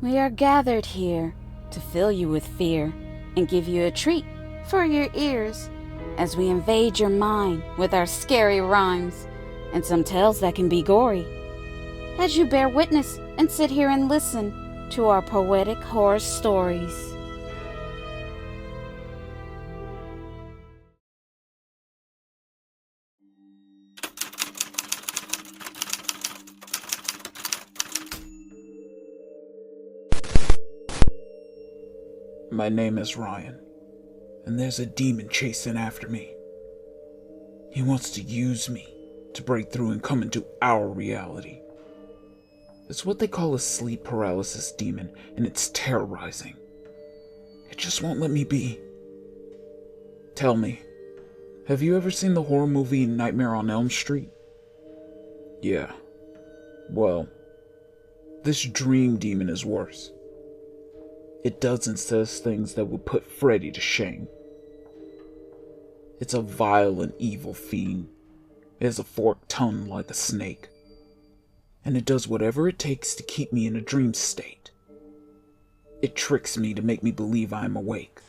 We are gathered here to fill you with fear and give you a treat for your ears as we invade your mind with our scary rhymes and some tales that can be gory. As you bear witness and sit here and listen to our poetic horror stories. My name is Ryan, and there's a demon chasing after me. He wants to use me to break through and come into our reality. It's what they call a sleep paralysis demon, and it's terrorizing. It just won't let me be. Tell me, have you ever seen the horror movie Nightmare on Elm Street? Yeah. Well, this dream demon is worse. It does and says things that would put Freddy to shame. It's a vile and evil fiend. It has a forked tongue like a snake. And it does whatever it takes to keep me in a dream state. It tricks me to make me believe I am awake.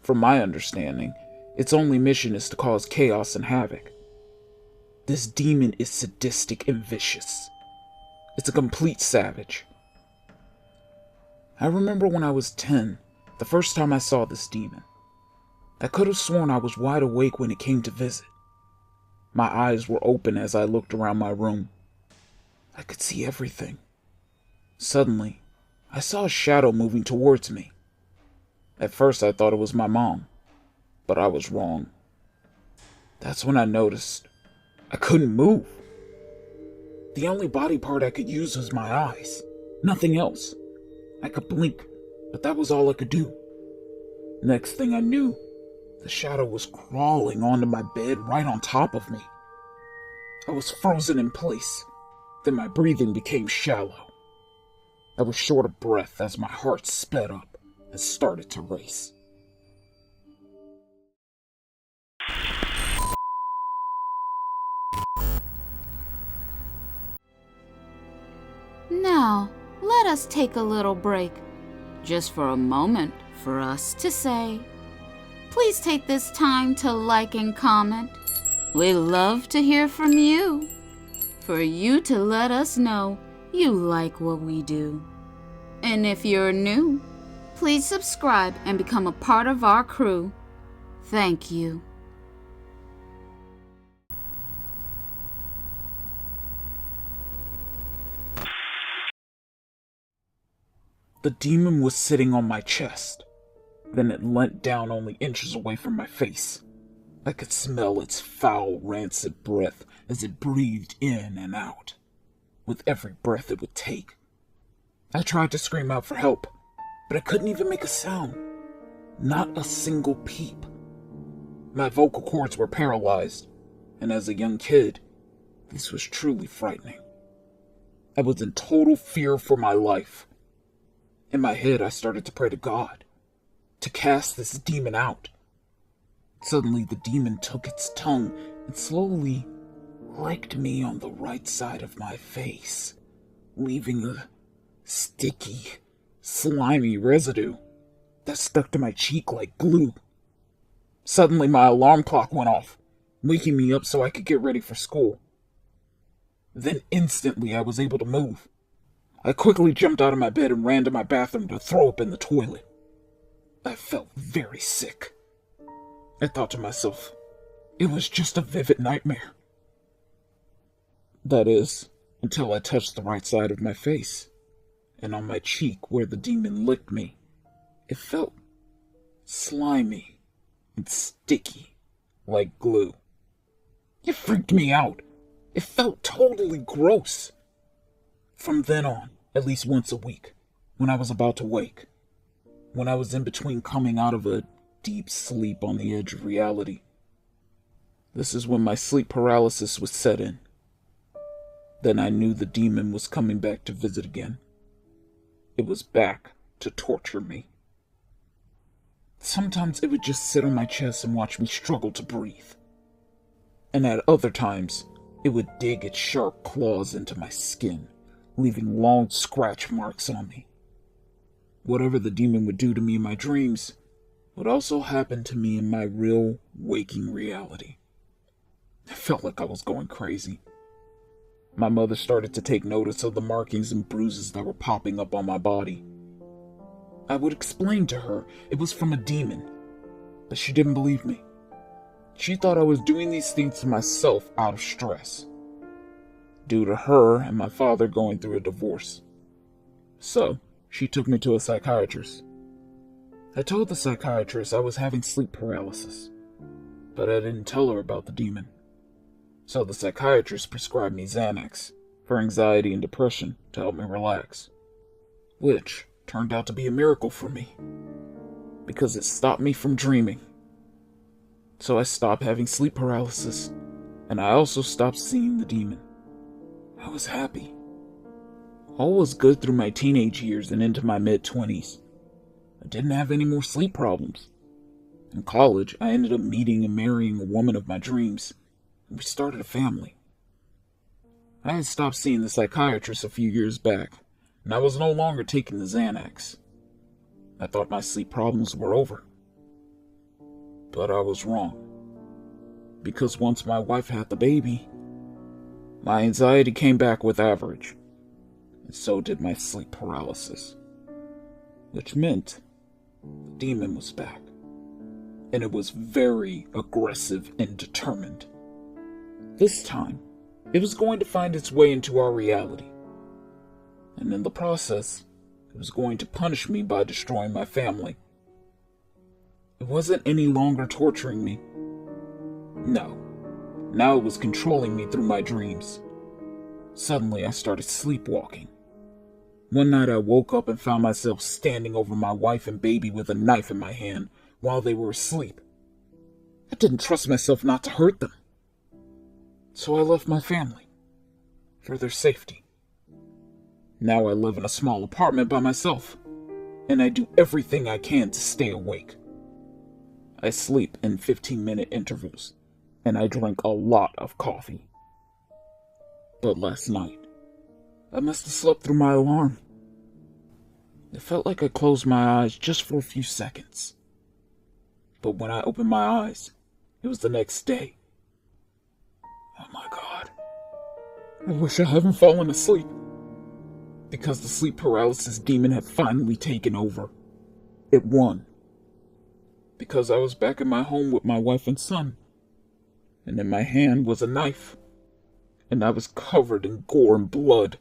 From my understanding, its only mission is to cause chaos and havoc. This demon is sadistic and vicious. It's a complete savage. I remember when I was 10, the first time I saw this demon. I could have sworn I was wide awake when it came to visit. My eyes were open as I looked around my room. I could see everything. Suddenly, I saw a shadow moving towards me. At first I thought it was my mom, but I was wrong. That's when I noticed I couldn't move. The only body part I could use was my eyes, nothing else. I could blink, but that was all I could do. Next thing I knew, the shadow was crawling onto my bed right on top of me. I was frozen in place. Then my breathing became shallow. I was short of breath as my heart sped up and started to race. Now, let us take a little break, just for a moment for us to say, please take this time to like and comment. We love to hear from you, for you to let us know you like what we do. And if you're new, please subscribe and become a part of our crew. Thank you. The demon was sitting on my chest. Then it leant down only inches away from my face. I could smell its foul, rancid breath as it breathed in and out, with every breath it would take. I tried to scream out for help, but I couldn't even make a sound. Not a single peep. My vocal cords were paralyzed, and as a young kid, this was truly frightening. I was in total fear for my life. In my head, I started to pray to God, to cast this demon out. Suddenly, the demon took its tongue and slowly licked me on the right side of my face, leaving a sticky, slimy residue that stuck to my cheek like glue. Suddenly, my alarm clock went off, waking me up so I could get ready for school. Then instantly, I was able to move. I quickly jumped out of my bed and ran to my bathroom to throw up in the toilet. I felt very sick. I thought to myself, it was just a vivid nightmare. That is, until I touched the right side of my face, and on my cheek where the demon licked me, it felt slimy and sticky, like glue. It freaked me out. It felt totally gross. From then on, at least once a week, when I was about to wake, when I was in between coming out of a deep sleep on the edge of reality, this is when my sleep paralysis was set in. Then I knew the demon was coming back to visit again. It was back to torture me. Sometimes it would just sit on my chest and watch me struggle to breathe. And at other times, it would dig its sharp claws into my skin, leaving long scratch marks on me. whatever the demon would do to me in my dreams would also happen to me in my real, waking reality. I felt like I was going crazy. My mother started to take notice of the markings and bruises that were popping up on my body. I would explain to her it was from a demon, but she didn't believe me. She thought I was doing these things to myself out of stress, due to her and my father going through a divorce. So, she took me to a psychiatrist. I told the psychiatrist I was having sleep paralysis, but I didn't tell her about the demon. So the psychiatrist prescribed me Xanax for anxiety and depression to help me relax, which turned out to be a miracle for me, because it stopped me from dreaming. So I stopped having sleep paralysis, and I also stopped seeing the demon. I was happy. All was good through my teenage years and into my mid-20s. I didn't have any more sleep problems. In college, I ended up meeting and marrying a woman of my dreams, and we started a family. I had stopped seeing the psychiatrist a few years back, and I was no longer taking the Xanax. I thought my sleep problems were over. But I was wrong. Because once my wife had the baby, my anxiety came back with average, and so did my sleep paralysis. Which meant the demon was back, and it was very aggressive and determined. This time, it was going to find its way into our reality, and in the process, it was going to punish me by destroying my family. It wasn't any longer torturing me. No, now it was controlling me through my dreams. Suddenly, I started sleepwalking. One night I woke up and found myself standing over my wife and baby with a knife in my hand while they were asleep. I didn't trust myself not to hurt them. So I left my family, for their safety. Now I live in a small apartment by myself, and I do everything I can to stay awake. I sleep in 15-minute intervals, and I drink a lot of coffee. But last night, I must have slept through my alarm. It felt like I closed my eyes just for a few seconds. But when I opened my eyes, it was the next day. Oh my God. I wish I hadn't fallen asleep. Because the sleep paralysis demon had finally taken over. It won. Because I was back in my home with my wife and son. And in my hand was a knife. And I was covered in gore and blood.